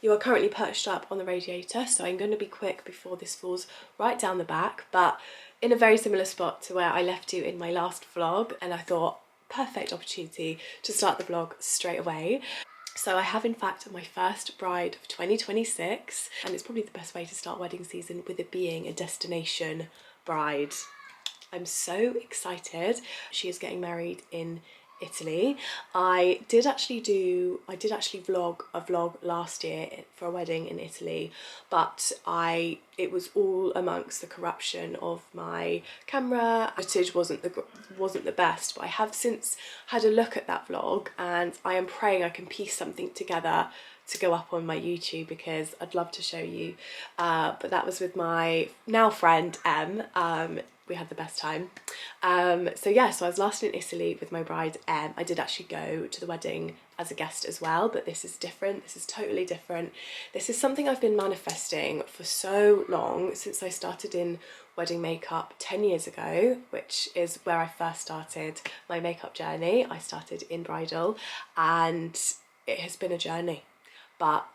You are currently perched up on the radiator, so I'm going to be quick before this falls right down the back, but in a very similar spot to where I left you in my last vlog, and I thought perfect opportunity to start the vlog straight away. So I have in fact my first bride of 2026, and it's probably the best way to start wedding season with it being a destination bride. I'm so excited. She is getting married in Italy. I did actually vlog a vlog last year for a wedding in Italy, but it was all amongst the corruption of my camera. Footage wasn't the best, but I have since had a look at that vlog, and I am praying I can piece something together to go up on my YouTube, because I'd love to show you. But that was with my now friend Em. We had the best time. So yeah, so I was last in Italy with my bride Em. I did actually go to the wedding as a guest as well, but this is different. This is totally different. This is something I've been manifesting for so long, since I started in wedding makeup 10 years ago, which is where I first started my makeup journey. I started in bridal, and it has been a journey. But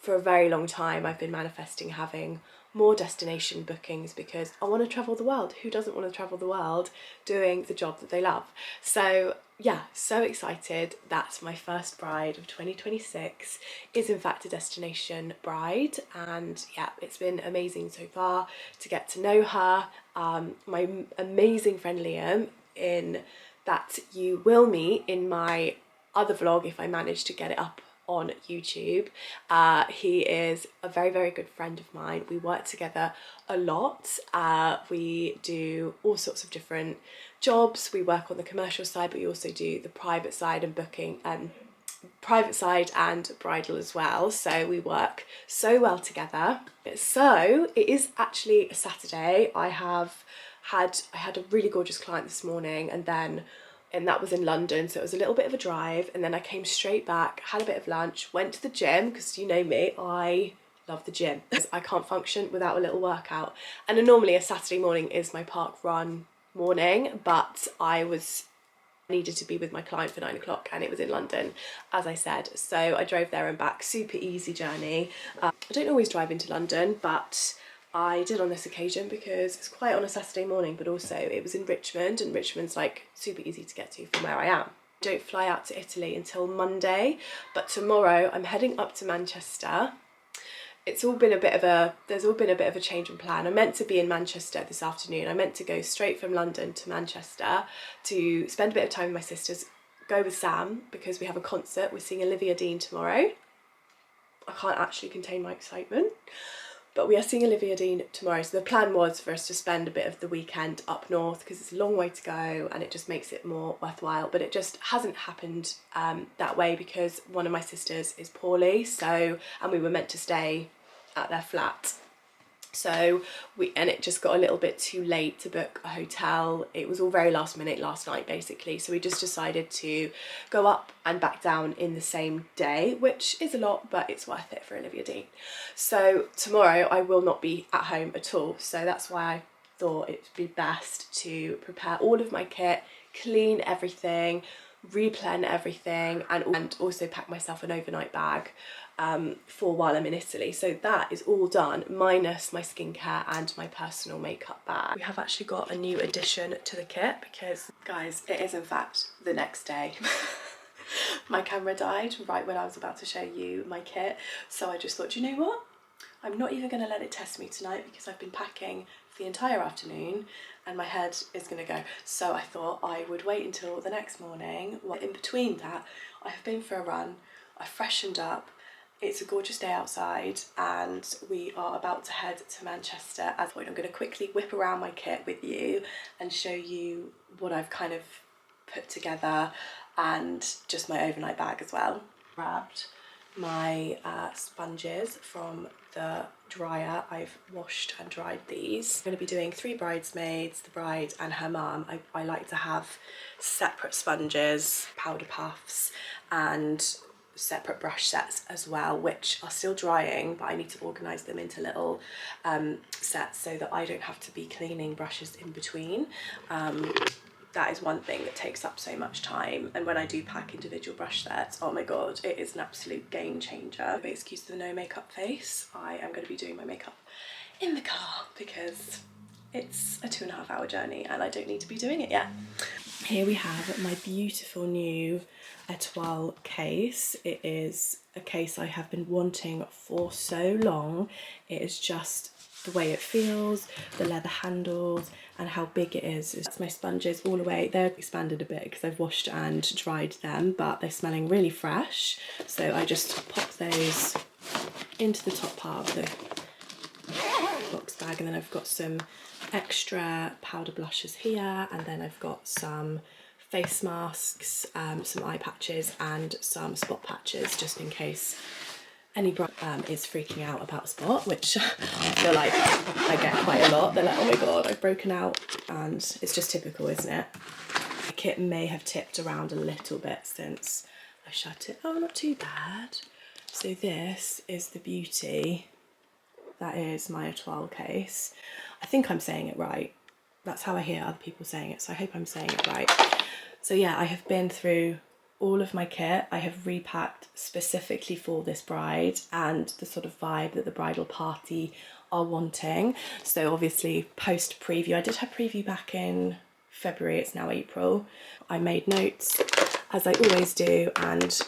for a very long time I've been manifesting having more destination bookings, because I want to travel the world. Who doesn't want to travel the world doing the job that they love? So yeah, so excited that my first bride of 2026 is in fact a destination bride, and yeah, it's been amazing so far to get to know her. My amazing friend Liam, in that you will meet in my other vlog if I manage to get it up on YouTube. He is a very, very good friend of mine. We work together a lot. We do all sorts of different jobs. We work on the commercial side, but we also do the private side and booking, private side and bridal as well. So we work so well together. So it is actually a Saturday. I had a really gorgeous client this morning, and that was in London, so it was a little bit of a drive, and then I came straight back, had a bit of lunch, went to the gym, because you know me, I love the gym. I can't function without a little workout, and normally a Saturday morning is my park run morning, but I needed to be with my client for 9 o'clock, and it was in London, as I said, so I drove there and back. Super easy journey. I don't always drive into London, but I did on this occasion because it's quiet on a Saturday morning, but also it was in Richmond, and Richmond's like super easy to get to from where I am. I don't fly out to Italy until Monday, but tomorrow I'm heading up to Manchester. There's all been a bit of a change in plan. I'm meant to be in Manchester this afternoon. I meant to go straight from London to Manchester to spend a bit of time with my sisters, go with Sam because we have a concert. We're seeing Olivia Dean tomorrow. I can't actually contain my excitement. But we are seeing Olivia Dean tomorrow, so the plan was for us to spend a bit of the weekend up north, because it's a long way to go and it just makes it more worthwhile, but it just hasn't happened that way, because one of my sisters is poorly, and we were meant to stay at their flat. So it just got a little bit too late to book a hotel. It was all very last minute last night basically, so we just decided to go up and back down in the same day, which is a lot, but it's worth it for Olivia Dean. So tomorrow I will not be at home at all, so that's why I thought it'd be best to prepare all of my kit, clean everything, replan everything, and also pack myself an overnight bag for while I'm in Italy. So that is all done, minus my skincare and my personal makeup bag. We have actually got a new addition to the kit, because guys, it is in fact the next day. My camera died right when I was about to show you my kit, so I just thought, you know what, I'm not even going to let it test me tonight, because I've been packing for the entire afternoon and my head is going to go. So I thought I would wait until the next morning. Well, in between that, I have been for a run, I freshened up. It's a gorgeous day outside, and we are about to head to Manchester. At this point, I'm going to quickly whip around my kit with you and show you what I've kind of put together, and just my overnight bag as well. Grabbed my sponges from the dryer. I've washed and dried these. I'm going to be doing 3 bridesmaids, the bride and her mum. I like to have separate sponges, powder puffs, and separate brush sets as well, which are still drying, but I need to organise them into little sets so that I don't have to be cleaning brushes in between. that is one thing that takes up so much time, and when I do pack individual brush sets, oh my god, it is an absolute game changer. But excuse the no makeup face, I am going to be doing my makeup in the car because it's a 2.5 hour journey and I don't need to be doing it yet. Here we have my beautiful new Etoile case. It is a case I have been wanting for so long. It is just the way it feels, the leather handles, and how big it is. That's my sponges all the way. They're expanded a bit because I've washed and dried them, but they're smelling really fresh. So I just pop those into the top part of the box bag, and then I've got some extra powder blushes here, and then I've got some face masks, some eye patches and some spot patches, just in case any bride is freaking out about spot, which I feel like I get quite a lot. They're like, oh my god, I've broken out, and it's just typical, isn't it? The kit may have tipped around a little bit since I shut it. Oh, not too bad. So this is the beauty. That is my Etoile case. I think I'm saying it right. That's how I hear other people saying it, so I hope I'm saying it right. So yeah, I have been through all of my kit. I have repacked specifically for this bride and the sort of vibe that the bridal party are wanting. So obviously post preview, I did have preview back in February, it's now April. I made notes as I always do and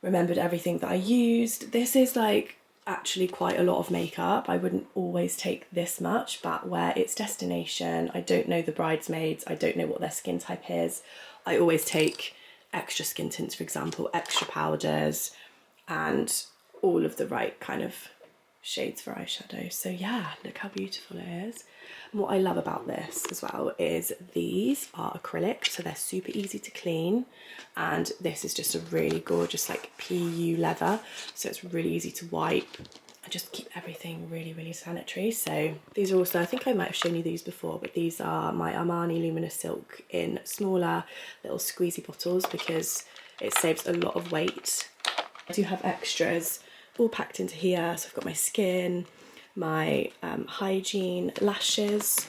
remembered everything that I used. This is like actually quite a lot of makeup. I wouldn't always take this much, but where it's destination, I don't know the bridesmaids, I don't know what their skin type is, I always take extra skin tints, for example, extra powders, and all of the right kind of shades for eyeshadow. So yeah, look how beautiful it is. And what I love about this as well is these are acrylic, so they're super easy to clean, and this is just a really gorgeous like PU leather, so it's really easy to wipe and just keep everything really, really sanitary. So these are also, I think I might have shown you these before, but these are my Armani Luminous Silk in smaller little squeezy bottles because it saves a lot of weight. I do have extras all packed into here. So I've got my skin, my hygiene lashes.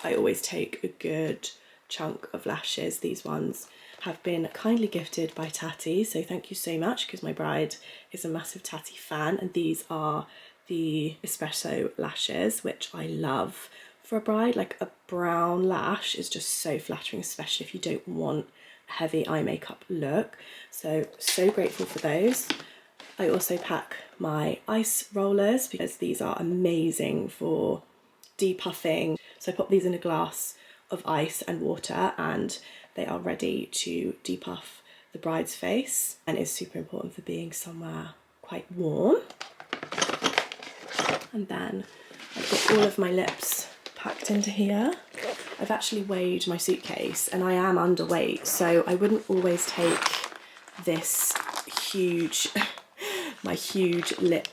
I always take a good chunk of lashes. These ones have been kindly gifted by Tati, so thank you so much, because my bride is a massive Tati fan, and these are the espresso lashes, which I love for a bride. Like a brown lash is just so flattering, especially if you don't want a heavy eye makeup look. So grateful for those. I also pack my ice rollers because these are amazing for depuffing. So I pop these in a glass of ice and water and they are ready to depuff the bride's face, and it's super important for being somewhere quite warm. And then I've got all of my lips packed into here. I've actually weighed my suitcase and I am underweight, so I wouldn't always take this huge my huge lip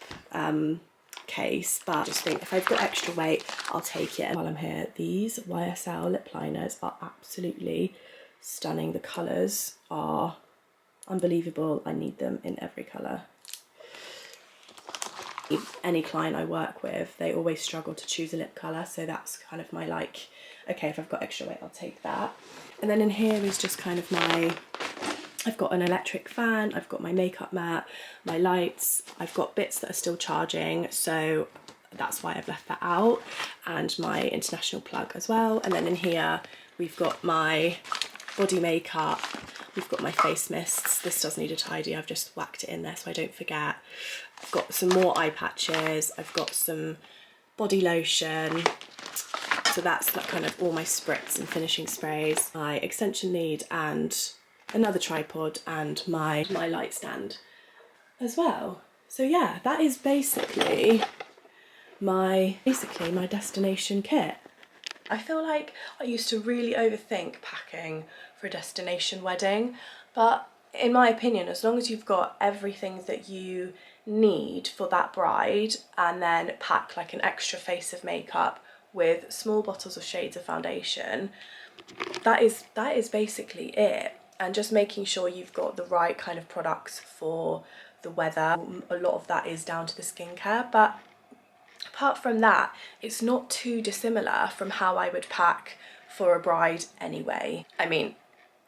case, but I just think if I've got extra weight, I'll take it. And while I'm here, these YSL lip liners are absolutely stunning. The colours are unbelievable. I need them in every colour. Any client I work with, they always struggle to choose a lip colour, so that's kind of my like, okay, if I've got extra weight, I'll take that. And then in here is just kind of my, I've got an electric fan, I've got my makeup mat, my lights, I've got bits that are still charging, so that's why I've left that out, and my international plug as well. And then in here we've got my body makeup, we've got my face mists. This does need a tidy, I've just whacked it in there so I don't forget. I've got some more eye patches, I've got some body lotion, so that's like kind of all my spritz and finishing sprays, my extension lead and another tripod, and my light stand as well. So yeah, that is basically my destination kit. I feel like I used to really overthink packing for a destination wedding, but in my opinion, as long as you've got everything that you need for that bride, and then pack like an extra face of makeup with small bottles of shades of foundation, that is basically it. And just making sure you've got the right kind of products for the weather. A lot of that is down to the skincare, but apart from that, it's not too dissimilar from how I would pack for a bride anyway. I mean,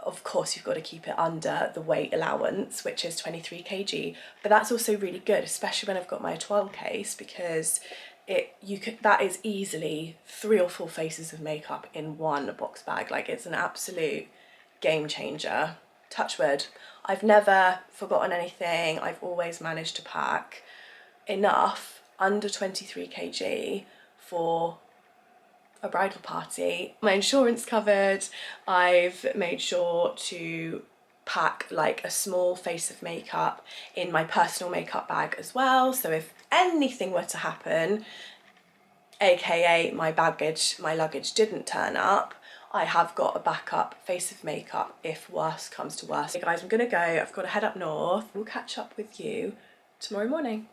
of course you've got to keep it under the weight allowance, which is 23 kg, but that's also really good, especially when I've got my étoile case, because that is easily 3 or 4 faces of makeup in one box bag. Like, it's an absolute game changer. Touch wood, I've never forgotten anything. I've always managed to pack enough under 23 kg for a bridal party. My insurance covered. I've made sure to pack like a small face of makeup in my personal makeup bag as well, so if anything were to happen, aka my luggage didn't turn up, I have got a backup face of makeup if worse comes to worse. Okay guys, I'm gonna go. I've got to head up north. We'll catch up with you tomorrow morning.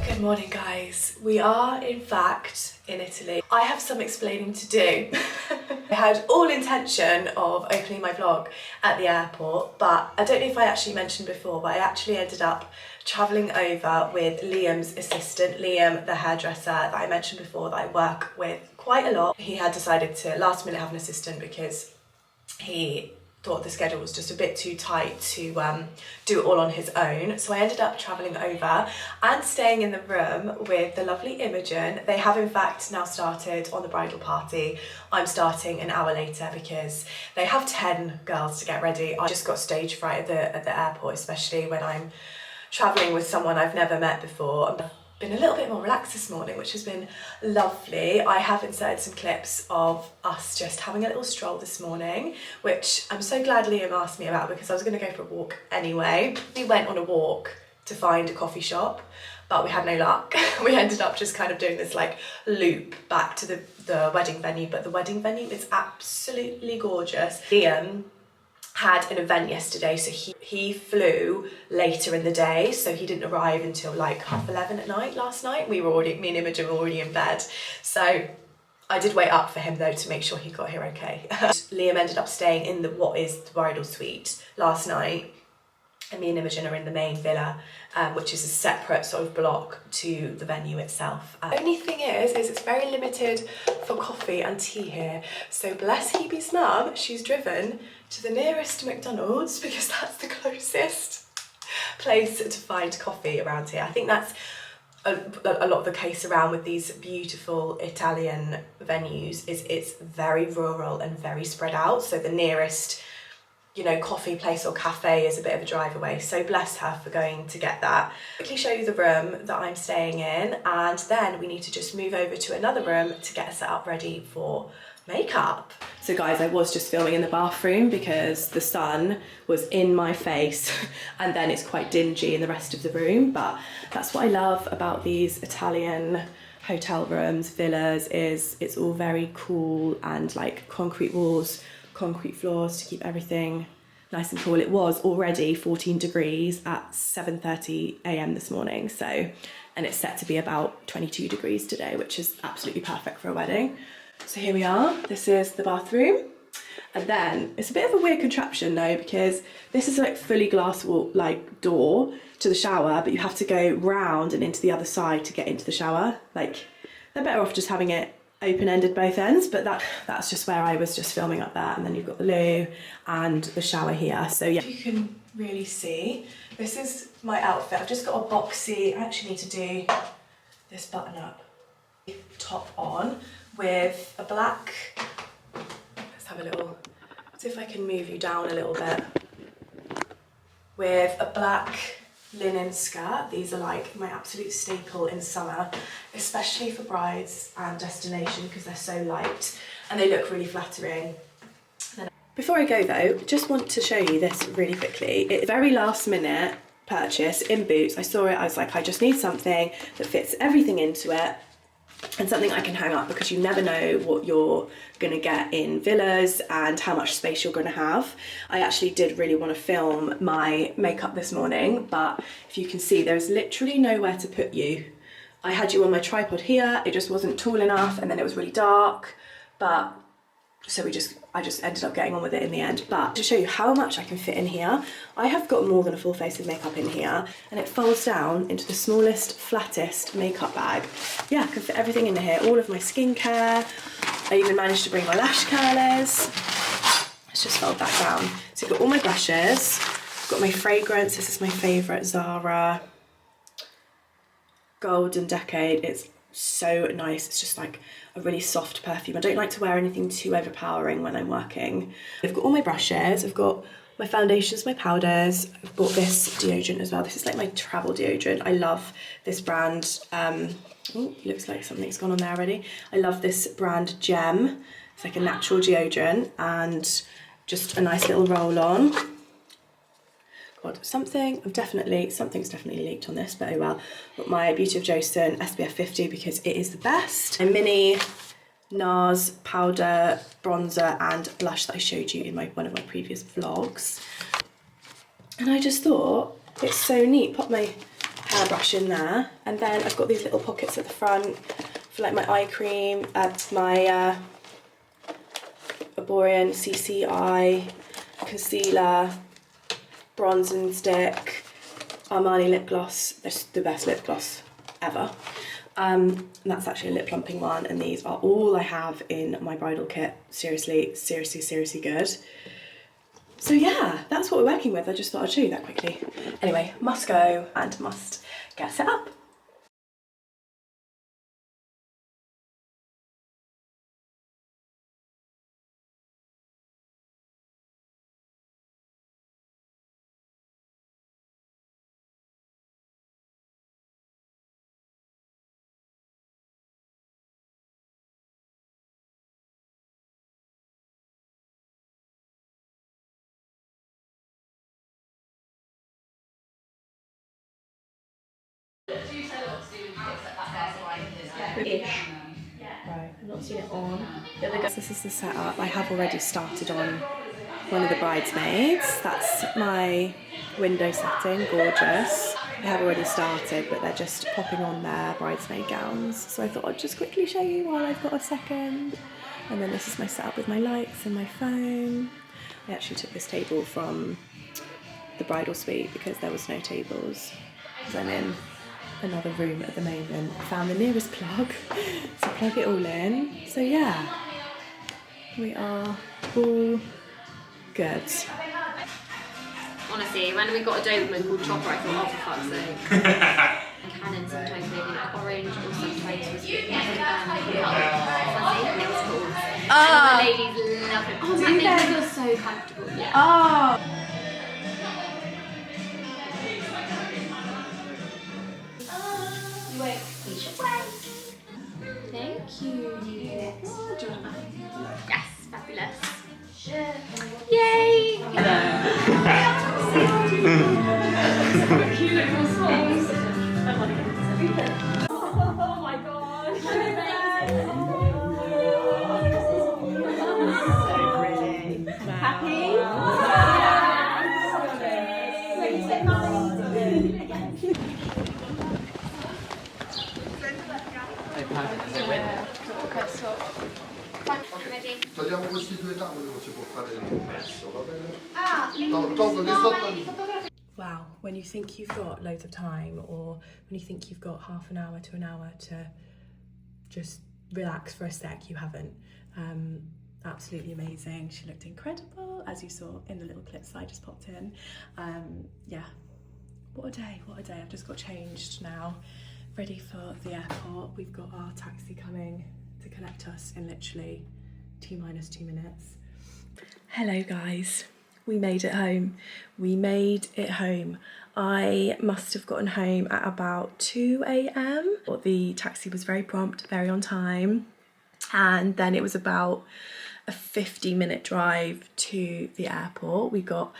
Good morning guys. We are in fact in Italy. I have some explaining to do. I had all intention of opening my vlog at the airport, but I don't know if I actually mentioned before, but I actually ended up travelling over with Liam's assistant, Liam, the hairdresser that I mentioned before that I work with quite a lot. He had decided to last minute have an assistant because he thought the schedule was just a bit too tight to do it all on his own. So I ended up travelling over and staying in the room with the lovely Imogen. They have in fact now started on the bridal party. I'm starting an hour later because they have 10 girls to get ready. I just got stage fright at the airport, especially when I'm travelling with someone I've never met before. Been a little bit more relaxed this morning, which has been lovely. I have inserted some clips of us just having a little stroll this morning, which I'm so glad Liam asked me about because I was going to go for a walk anyway. We went on a walk to find a coffee shop, but we had no luck. We ended up just kind of doing this like loop back to the wedding venue, but the wedding venue is absolutely gorgeous. Liam had an event yesterday, so he flew later in the day, so he didn't arrive until like 11:30 at night last night. Me and Imogen were already in bed, so I did wait up for him though to make sure he got here okay. Liam ended up staying in what is the bridal suite last night, and me and Imogen are in the main villa, which is a separate sort of block to the venue itself. The only thing is it's very limited for coffee and tea here, so bless Hebe's mum, she's driven to the nearest McDonald's because that's the closest place to find coffee around here. I think that's a lot of the case around with these beautiful Italian venues is it's very rural and very spread out, so the nearest, you know, coffee place or cafe is a bit of a drive away, so bless her for going to get that. I'll quickly show you the room that I'm staying in, and then we need to just move over to another room to get set up ready for makeup. So guys, I was just filming in the bathroom because the sun was in my face and then it's quite dingy in the rest of the room, but that's what I love about these Italian hotel rooms, villas, is it's all very cool and like concrete walls, concrete floors to keep everything nice and cool. It was already 14 degrees at 7:30 a.m. this morning, so, and it's set to be about 22 degrees today, which is absolutely perfect for a wedding. So here we are, this is the bathroom. And then it's a bit of a weird contraption though, because this is like fully glass wall, like door to the shower, but you have to go round and into the other side to get into the shower. Like, they're better off just having it open-ended both ends, but that's just where I was just filming up there. And then you've got the loo and the shower here. So yeah, you can really see, this is my outfit. I've just got a boxy, I actually need to do this button up top on with a black, let's have a little, see if I can move you down a little bit, with a black linen skirt. These are like my absolute staple in summer, especially for brides and destination because they're so light and they look really flattering. Before I go though, just want to show you this really quickly. It's a very last minute purchase in Boots. I saw it, I was like, I just need something that fits everything into it and something I can hang up, because you never know what you're gonna get in villas and how much space you're gonna have. I actually did really want to film my makeup this morning, but if you can see, there's literally nowhere to put you. I had you on my tripod here, it just wasn't tall enough, and then it was really dark, but So I just ended up getting on with it in the end. But to show you how much I can fit in here, I have got more than a full face of makeup in here, and it folds down into the smallest, flattest makeup bag. Yeah, I can fit everything in here, all of my skincare. I even managed to bring my lash curlers. Let's just fold that down. So I've got all my brushes, I've got my fragrance. This is my favourite Zara Golden Decade. It's so nice. It's just like a really soft perfume. I don't like to wear anything too overpowering when I'm working. I've got all my brushes, I've got my foundations, my powders. I've bought this deodorant as well. This is like my travel deodorant. I love this brand. Oh, looks like something's gone on there already. I love this brand Gem. It's like a natural deodorant and just a nice little roll on. God, something's definitely leaked on this, but oh well. Got my Beauty of Joseph SPF 50 because it is the best. A mini NARS powder, bronzer and blush that I showed you in one of my previous vlogs. And I just thought it's so neat. Pop my hairbrush in there, and then I've got these little pockets at the front for like my eye cream, my Aborian CCI concealer, bronzing stick, Armani lip gloss. It's the best lip gloss ever. And that's actually a lip plumping one, and these are all I have in my bridal kit. Seriously, seriously, seriously good. So yeah, that's what we're working with. I just thought I'd show you that quickly. Anyway, must go and must get set up. Ish. Right, I've not seen it on. This is the setup. I have already started on one of the bridesmaids. That's my window setting, gorgeous. I have already started, but they're just popping on their bridesmaid gowns. So I thought I'd just quickly show you while I've got a second. And then this is my setup with my lights and my phone. I actually took this table from the bridal suite because there was no tables. Because I'm in another room at the moment. Found the nearest plug to plug it all in. So yeah, we are all good. Honestly, when we got a Doberman called Chopper, I thought, oh, for fuck's sake. Canon sometimes maybe like orange, or sometimes was fuzzy, and it was cool. And the ladies love it. Oh, and they feel so comfortable. Yeah. Oh. Wait, we should wait. Thank you. Oh, do you want that? Yes, fabulous. Yay! Oh my god! So pretty. Happy? Togliamo questi due tavoli, non si può fare l'ingresso, va bene? Tolgo che sotto. Wow, when you think you've got loads of time, or when you think you've got half an hour to an hour to just relax for a sec, you haven't. Absolutely amazing. She looked incredible, as you saw in the little clips that I just popped in. Yeah, what a day, what a day. I've just got changed now, ready for the airport. We've got our taxi coming to collect us in literally T-minus 2 minutes. Hello guys, we made it home. We made it home. I must have gotten home at about 2 AM. The taxi was very prompt, very on time. And then it was about a 50-minute drive to the airport. We got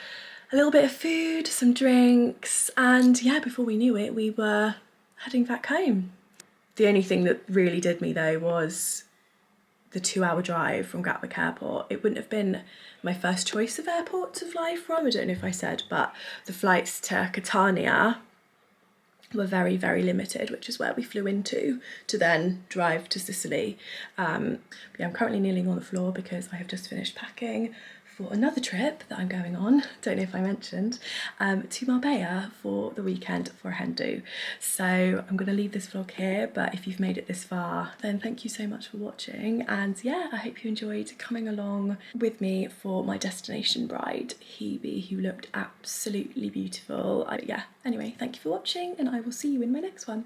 a little bit of food, some drinks, and yeah, before we knew it, we were heading back home. The only thing that really did me though was the 2-hour drive from Gatwick Airport. It wouldn't have been my first choice of airport to fly from, I don't know if I said, but the flights to Catania were very, very limited, which is where we flew into to then drive to Sicily. But yeah, I'm currently kneeling on the floor because I have just finished packing for another trip that I'm going on, don't know if I mentioned, to Marbella for the weekend for a hen do. So I'm going to leave this vlog here, but if you've made it this far, then thank you so much for watching. And yeah, I hope you enjoyed coming along with me for my destination bride, Hebe, who looked absolutely beautiful. Yeah, anyway, thank you for watching and I will see you in my next one.